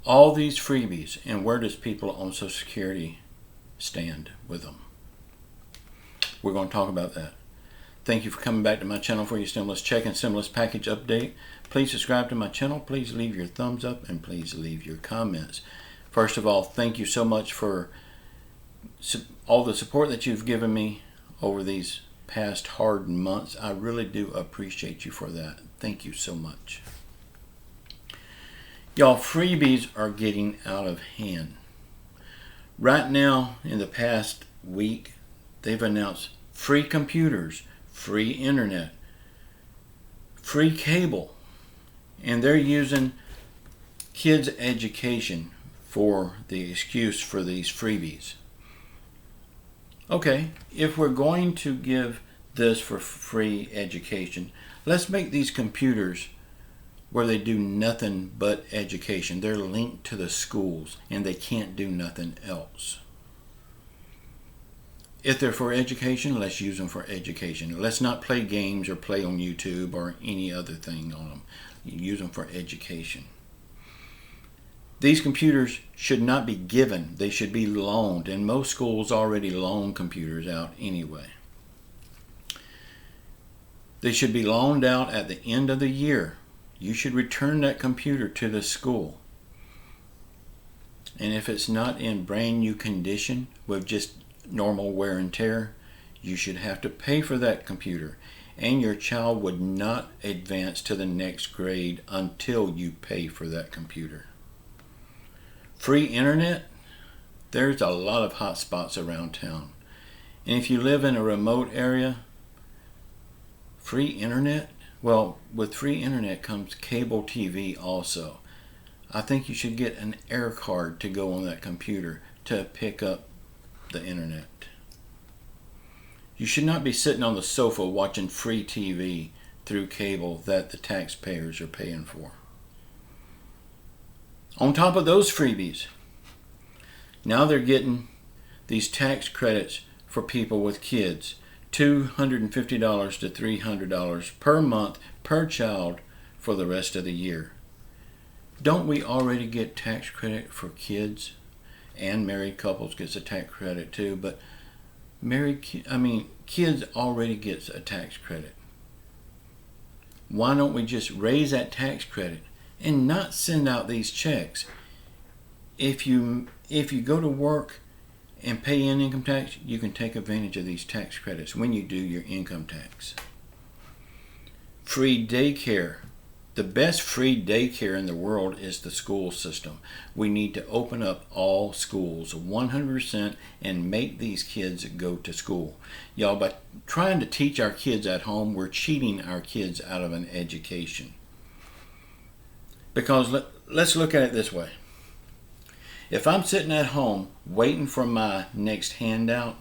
all these freebies, and where does people on Social Security stand with them? We're going to talk about that. Thank you for coming back to my channel for your stimulus check and stimulus package update. Please subscribe to my channel. Please leave your thumbs up and please leave your comments. First of all, thank you so much for all the support that you've given me over these past hard months. I really do appreciate you for that. Thank you so much. Y'all, freebies are getting out of hand. Right now, in the past week, they've announced free computers, free internet, free cable, and they're using kids' education for the excuse for these freebies. Okay, if we're going to give this for free education, let's make these computers where they do nothing but education. They're linked to the schools and they can't do nothing else. If they're for education, let's use them for education. Let's not play games or play on YouTube or any other thing on them. Use them for education. These computers should not be given. They should be loaned, and most schools already loan computers out anyway. They should be loaned out at the end of the year. You should return that computer to the school. And if it's not in brand new condition with just normal wear and tear, you should have to pay for that computer, and your child would not advance to the next grade until you pay for that computer. Free internet, there's a lot of hot spots around town, and if you live in a remote area, free internet, well, with free internet comes cable TV also. I think you should get an air card to go on that computer to pick up the internet. You should not be sitting on the sofa watching free TV through cable that the taxpayers are paying for. On top of those freebies, now they're getting these tax credits for people with kids, $250 to $300 per month per child for the rest of the year. Don't we already get tax credit for kids? And married couples gets a tax credit too, but kids already gets a tax credit. Why don't we just raise that tax credit and not send out these checks? If you go to work and pay in income tax, you can take advantage of these tax credits when you do your income tax. Free daycare. The best free daycare in the world is the school system. We need to open up all schools 100% and make these kids go to school. Y'all, by trying to teach our kids at home, we're cheating our kids out of an education. Because let's look at it this way. If I'm sitting at home waiting for my next handout,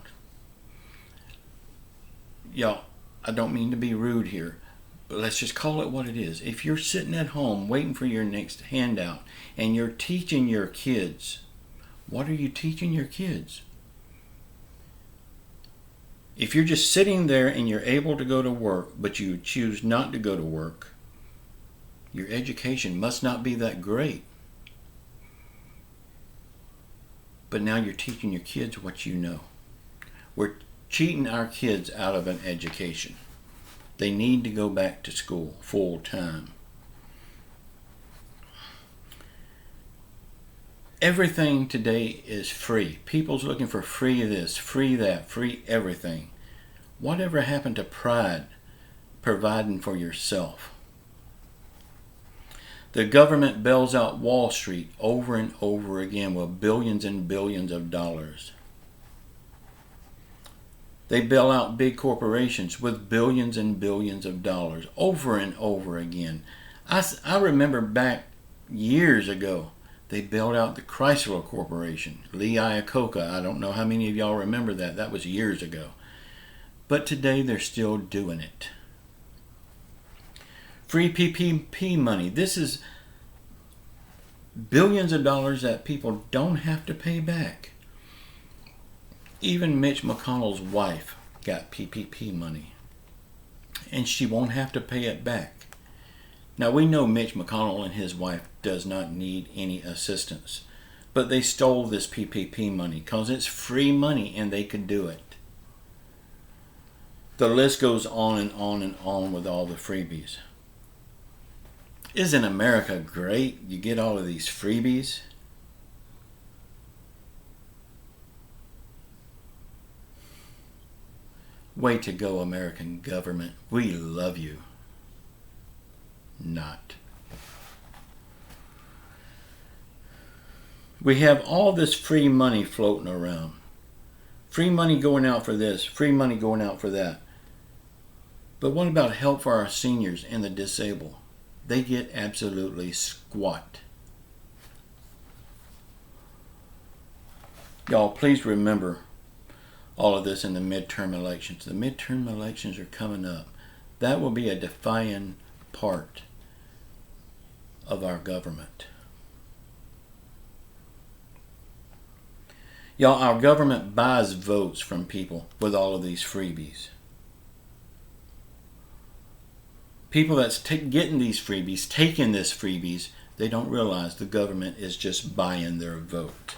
y'all, I don't mean to be rude here, but let's just call it what it is. If you're sitting at home waiting for your next handout and you're teaching your kids, what are you teaching your kids? If you're just sitting there and you're able to go to work, but you choose not to go to work, your education must not be that great. But now you're teaching your kids what you know. We're cheating our kids out of an education. They need to go back to school full time. Everything today is free. People's looking for free this, free that, free everything. Whatever happened to pride, providing for yourself? The government bails out Wall Street over and over again with billions and billions of dollars. They bail out big corporations with billions and billions of dollars over and over again. I remember back years ago, they bailed out the Chrysler Corporation, Lee Iacocca. I don't know how many of y'all remember that. That was years ago. But today they're still doing it. Free PPP money. This is billions of dollars that people don't have to pay back. Even Mitch McConnell's wife got PPP money, and she won't have to pay it back. Now we know Mitch McConnell and his wife does not need any assistance. But they stole this PPP money because it's free money and they could do it. The list goes on and on and on with all the freebies. Isn't America great? You get all of these freebies. Way to go, American government. We love you. Not. We have all this free money floating around. Free money going out for this, free money going out for that. But what about help for our seniors and the disabled? They get absolutely squat. Y'all, please remember all of this in the midterm elections. The midterm elections are coming up. That will be a defining part of our government. Y'all, our government buys votes from people with all of these freebies. People that's getting these freebies, taking this freebies, they don't realize the government is just buying their vote.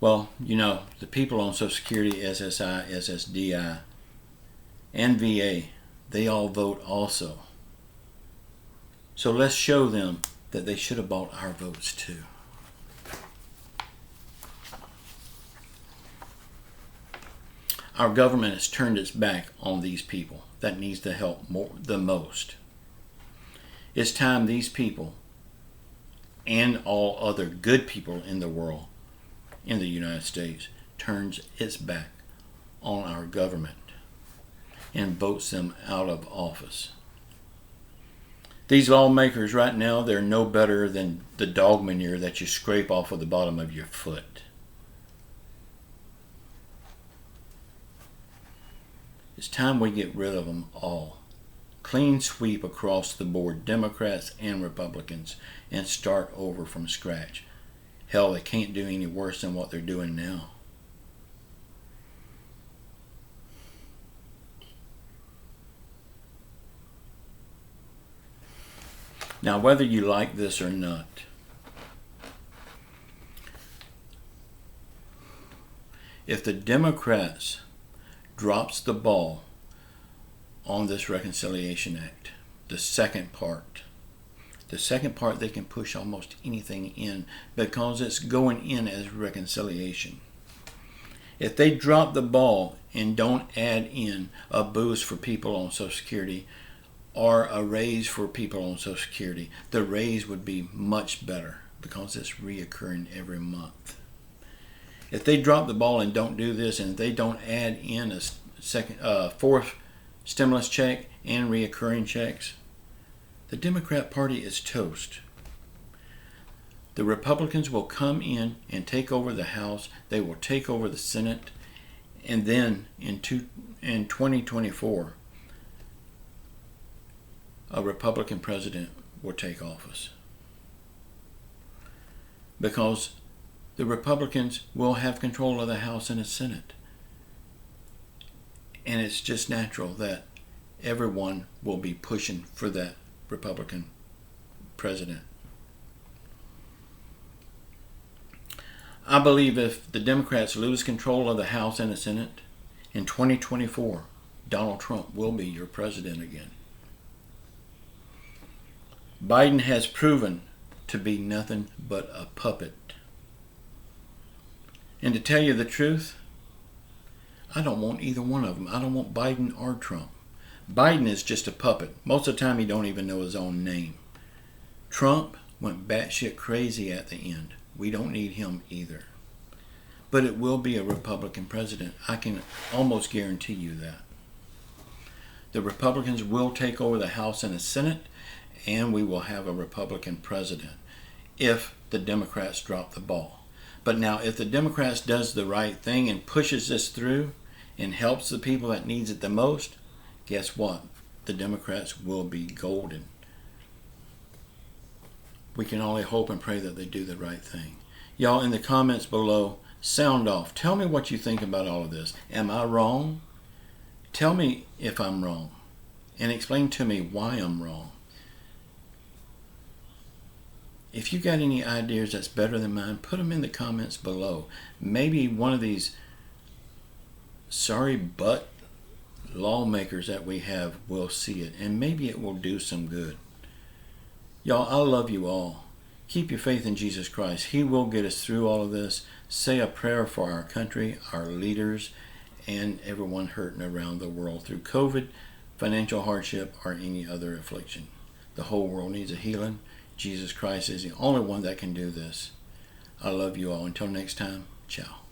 Well, you know, the people on Social Security, SSI, SSDI, and VA, they all vote also. So let's show them that they should have bought our votes too. Our government has turned its back on these people that needs the help the most. It's time these people and all other good people in the world, in the United States, turns its back on our government and votes them out of office. These lawmakers right now, they're no better than the dog manure that you scrape off of the bottom of your foot. It's time we get rid of them all. Clean sweep across the board, Democrats and Republicans, and start over from scratch. Hell, they can't do any worse than what they're doing now. Now, whether you like this or not, if the Democrats drops the ball on this Reconciliation Act, the second part, they can push almost anything in because it's going in as reconciliation. If they drop the ball and don't add in a boost for people on Social Security or a raise for people on Social Security, the raise would be much better because it's reoccurring every month. If they drop the ball and don't do this, and they don't add in a fourth stimulus check and reoccurring checks, the Democrat Party is toast. The Republicans will come in and take over the House. They will take over the Senate. And then in 2024, a Republican president will take office. Because the Republicans will have control of the House and the Senate. And it's just natural that everyone will be pushing for that Republican president. I believe if the Democrats lose control of the House and the Senate, in 2024, Donald Trump will be your president again. Biden has proven to be nothing but a puppet. And to tell you the truth, I don't want either one of them. I don't want Biden or Trump. Biden is just a puppet. Most of the time he don't even know his own name. Trump went batshit crazy at the end. We don't need him either. But it will be a Republican president. I can almost guarantee you that. The Republicans will take over the House and the Senate, and we will have a Republican president if the Democrats drop the ball. But now, if the Democrats does the right thing and pushes this through and helps the people that needs it the most, guess what? The Democrats will be golden. We can only hope and pray that they do the right thing. Y'all, in the comments below, sound off. Tell me what you think about all of this. Am I wrong? Tell me if I'm wrong. And explain to me why I'm wrong. If you got any ideas that's better than mine, put them in the comments below. Maybe one of these sorry but lawmakers that we have will see it, and maybe it will do some good. Y'all, I love you all. Keep your faith in Jesus Christ. He will get us through all of this. Say a prayer for our country, our leaders, and everyone hurting around the world through COVID, financial hardship, or any other affliction. The whole world needs a healing. Jesus Christ is the only one that can do this. I love you all. Until next time, ciao.